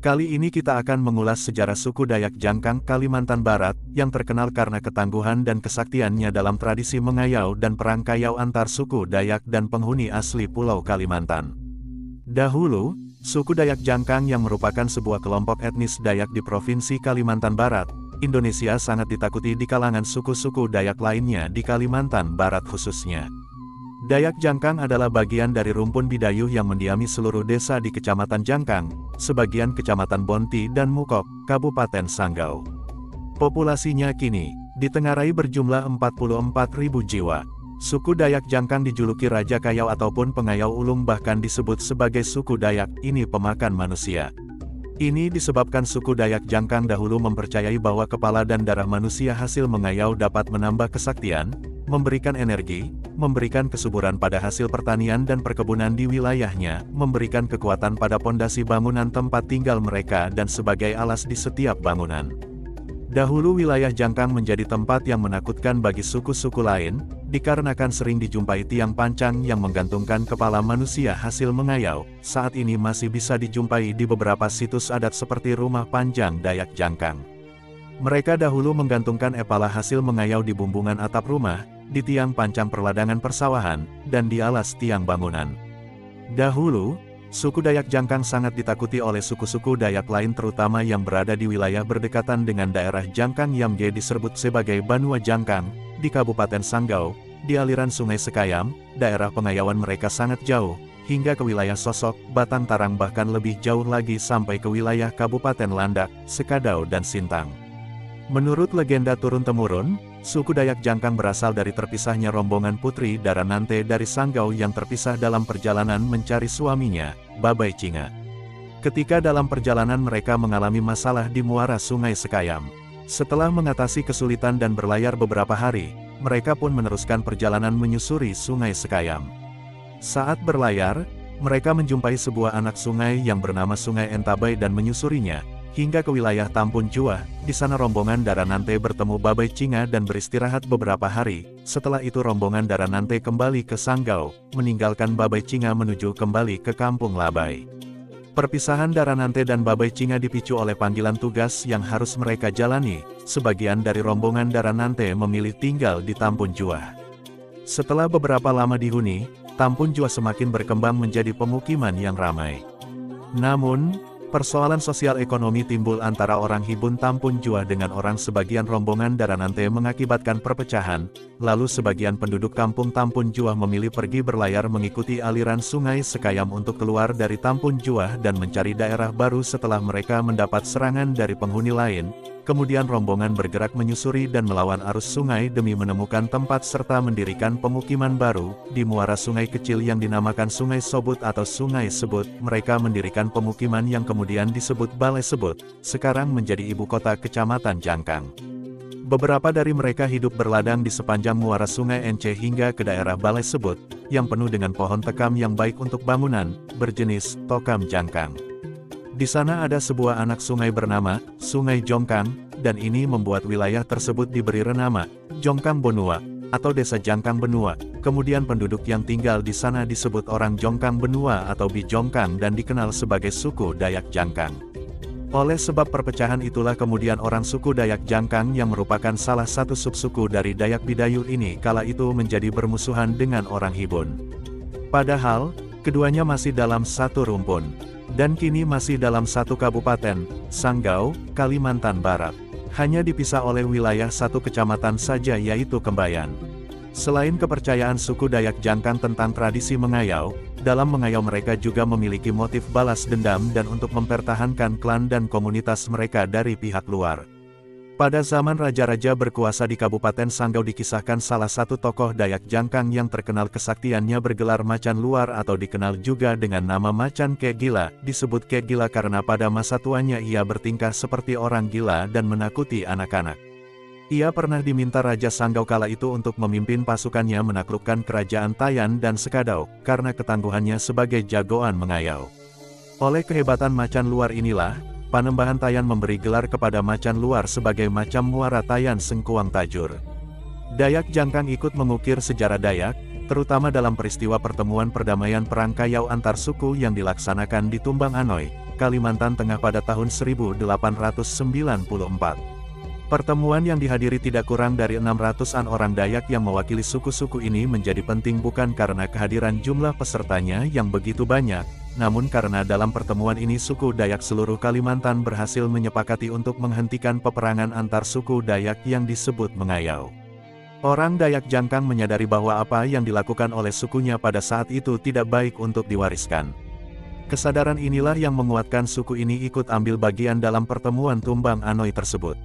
Kali ini kita akan mengulas sejarah suku Dayak Jangkang Kalimantan Barat, yang terkenal karena ketangguhan dan kesaktiannya dalam tradisi mengayau dan perang kayau antar suku Dayak dan penghuni asli Pulau Kalimantan. Dahulu, suku Dayak Jangkang yang merupakan sebuah kelompok etnis Dayak di Provinsi Kalimantan Barat, Indonesia sangat ditakuti di kalangan suku-suku Dayak lainnya di Kalimantan Barat khususnya. Dayak Jangkang adalah bagian dari rumpun Bidayuh yang mendiami seluruh desa di Kecamatan Jangkang, sebagian Kecamatan Bonti dan Mukok, Kabupaten Sanggau. Populasinya kini ditengarai berjumlah 44.000 jiwa. Suku Dayak Jangkang dijuluki Raja Kayau ataupun Pengayau Ulung, bahkan disebut sebagai suku Dayak ini pemakan manusia. Ini disebabkan suku Dayak Jangkang dahulu mempercayai bahwa kepala dan darah manusia hasil mengayau dapat menambah kesaktian, memberikan energi, memberikan kesuburan pada hasil pertanian dan perkebunan di wilayahnya, memberikan kekuatan pada pondasi bangunan tempat tinggal mereka dan sebagai alas di setiap bangunan. Dahulu wilayah Jangkang menjadi tempat yang menakutkan bagi suku-suku lain, dikarenakan sering dijumpai tiang pancang yang menggantungkan kepala manusia hasil mengayau. Saat ini masih bisa dijumpai di beberapa situs adat seperti Rumah Panjang Dayak Jangkang. Mereka dahulu menggantungkan epala hasil mengayau di bumbungan atap rumah, di tiang pancang perladangan persawahan, dan di alas tiang bangunan. Dahulu, suku Dayak Jangkang sangat ditakuti oleh suku-suku Dayak lain terutama yang berada di wilayah berdekatan dengan daerah Jangkang yang disebut sebagai Banua Jangkang, di Kabupaten Sanggau, di aliran Sungai Sekayam. Daerah pengayauan mereka sangat jauh, hingga ke wilayah Sosok, Batang Tarang, bahkan lebih jauh lagi sampai ke wilayah Kabupaten Landak, Sekadau dan Sintang. Menurut legenda turun-temurun, suku Dayak Jangkang berasal dari terpisahnya rombongan putri Daranante dari Sanggau yang terpisah dalam perjalanan mencari suaminya, Babai Cinga. Ketika dalam perjalanan mereka mengalami masalah di muara Sungai Sekayam. Setelah mengatasi kesulitan dan berlayar beberapa hari, mereka pun meneruskan perjalanan menyusuri Sungai Sekayam. Saat berlayar, mereka menjumpai sebuah anak sungai yang bernama Sungai Entabai dan menyusurinya hingga ke wilayah Tampun Juah. Di sana rombongan Daranante bertemu Babai Cinga dan beristirahat beberapa hari. Setelah itu rombongan Daranante kembali ke Sanggau, meninggalkan Babai Cinga menuju kembali ke Kampung Labai. Perpisahan Daranante dan Babai Cinga dipicu oleh panggilan tugas yang harus mereka jalani. Sebagian dari rombongan Daranante memilih tinggal di Tampun Juah. Setelah beberapa lama dihuni, Tampun Juah semakin berkembang menjadi pemukiman yang ramai. Namun, persoalan sosial ekonomi timbul antara orang Hibun Tampun Juah dengan orang sebagian rombongan Daranante mengakibatkan perpecahan, lalu sebagian penduduk kampung Tampun Juah memilih pergi berlayar mengikuti aliran Sungai Sekayam untuk keluar dari Tampun Juah dan mencari daerah baru setelah mereka mendapat serangan dari penghuni lain. Kemudian rombongan bergerak menyusuri dan melawan arus sungai demi menemukan tempat serta mendirikan pemukiman baru di muara sungai kecil yang dinamakan Sungai Sobut atau Sungai Sebut. Mereka mendirikan pemukiman yang kemudian disebut Balai Sebut, sekarang menjadi ibu kota Kecamatan Jangkang. Beberapa dari mereka hidup berladang di sepanjang muara Sungai Ence hingga ke daerah Balai Sebut, yang penuh dengan pohon tekam yang baik untuk bangunan, berjenis Tokam Jangkang. Di sana ada sebuah anak sungai bernama Sungai Jongkang, dan ini membuat wilayah tersebut diberi nama Jongkang Benua, atau Desa Jangkang Benua. Kemudian penduduk yang tinggal di sana disebut orang Jongkang Benua atau Bijongkang dan dikenal sebagai suku Dayak Jangkang. Oleh sebab perpecahan itulah kemudian orang suku Dayak Jangkang yang merupakan salah satu subsuku dari Dayak Bidayuh ini kala itu menjadi bermusuhan dengan orang Hibun. Padahal, keduanya masih dalam satu rumpun. Dan kini masih dalam satu kabupaten, Sanggau, Kalimantan Barat. Hanya dipisah oleh wilayah satu kecamatan saja yaitu Kembayan. Selain kepercayaan suku Dayak Jangkang tentang tradisi mengayau, dalam mengayau mereka juga memiliki motif balas dendam dan untuk mempertahankan klan dan komunitas mereka dari pihak luar. Pada zaman raja-raja berkuasa di Kabupaten Sanggau dikisahkan salah satu tokoh Dayak Jangkang yang terkenal kesaktiannya bergelar Macan Luar atau dikenal juga dengan nama Macan Kek Gila. Disebut Kek Gila karena pada masa tuanya ia bertingkah seperti orang gila dan menakuti anak-anak. Ia pernah diminta Raja Sanggau kala itu untuk memimpin pasukannya menaklukkan kerajaan Tayan dan Sekadau, karena ketangguhannya sebagai jagoan mengayau. Oleh kehebatan Macan Luar inilah, Panembahan Tayan memberi gelar kepada Macan Luar sebagai Macam Muara Tayan Sengkuang Tajur. Dayak Jangkang ikut mengukir sejarah Dayak, terutama dalam peristiwa pertemuan perdamaian perang kayau antar suku yang dilaksanakan di Tumbang Anoy, Kalimantan Tengah pada tahun 1894. Pertemuan yang dihadiri tidak kurang dari 600-an orang Dayak yang mewakili suku-suku ini menjadi penting bukan karena kehadiran jumlah pesertanya yang begitu banyak, namun karena dalam pertemuan ini suku Dayak seluruh Kalimantan berhasil menyepakati untuk menghentikan peperangan antar suku Dayak yang disebut Mengayau. Orang Dayak Jangkang menyadari bahwa apa yang dilakukan oleh sukunya pada saat itu tidak baik untuk diwariskan. Kesadaran inilah yang menguatkan suku ini ikut ambil bagian dalam pertemuan Tumbang Anoy tersebut.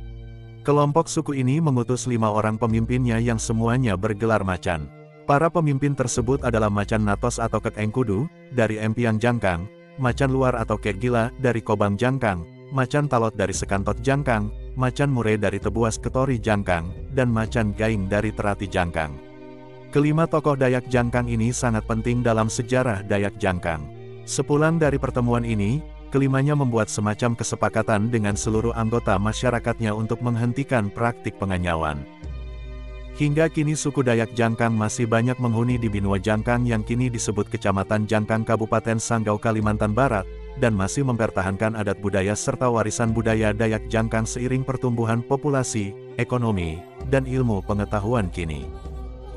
Kelompok suku ini mengutus 5 orang pemimpinnya yang semuanya bergelar macan. Para pemimpin tersebut adalah Macan Natos atau Kek Engkudu, dari Empiang Jangkang, Macan Luar atau Kek Gila, dari Kobang Jangkang, Macan Talot dari Sekantot Jangkang, Macan Mure dari Tebuas Ketori Jangkang, dan Macan Gaing dari Terati Jangkang. Kelima tokoh Dayak Jangkang ini sangat penting dalam sejarah Dayak Jangkang. Sepulang dari pertemuan ini, kelimanya membuat semacam kesepakatan dengan seluruh anggota masyarakatnya untuk menghentikan praktik penganyauan. Hingga kini suku Dayak Jangkang masih banyak menghuni di Binua Jangkang yang kini disebut Kecamatan Jangkang Kabupaten Sanggau Kalimantan Barat, dan masih mempertahankan adat budaya serta warisan budaya Dayak Jangkang seiring pertumbuhan populasi, ekonomi, dan ilmu pengetahuan kini.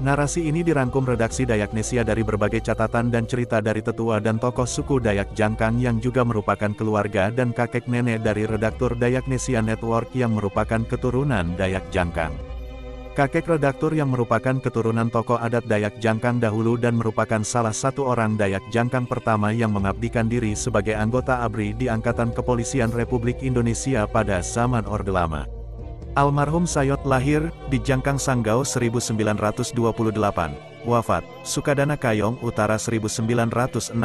Narasi ini dirangkum redaksi Dayaknesia dari berbagai catatan dan cerita dari tetua dan tokoh suku Dayak Jangkang yang juga merupakan keluarga dan kakek nenek dari redaktur Dayaknesia Network yang merupakan keturunan Dayak Jangkang. Kakek redaktur yang merupakan keturunan tokoh adat Dayak Jangkang dahulu dan merupakan salah satu orang Dayak Jangkang pertama yang mengabdikan diri sebagai anggota ABRI di Angkatan Kepolisian Republik Indonesia pada zaman Orde Lama. Almarhum Sayot lahir di Jangkang Sanggau 1928, wafat Sukadana Kayong Utara 1969.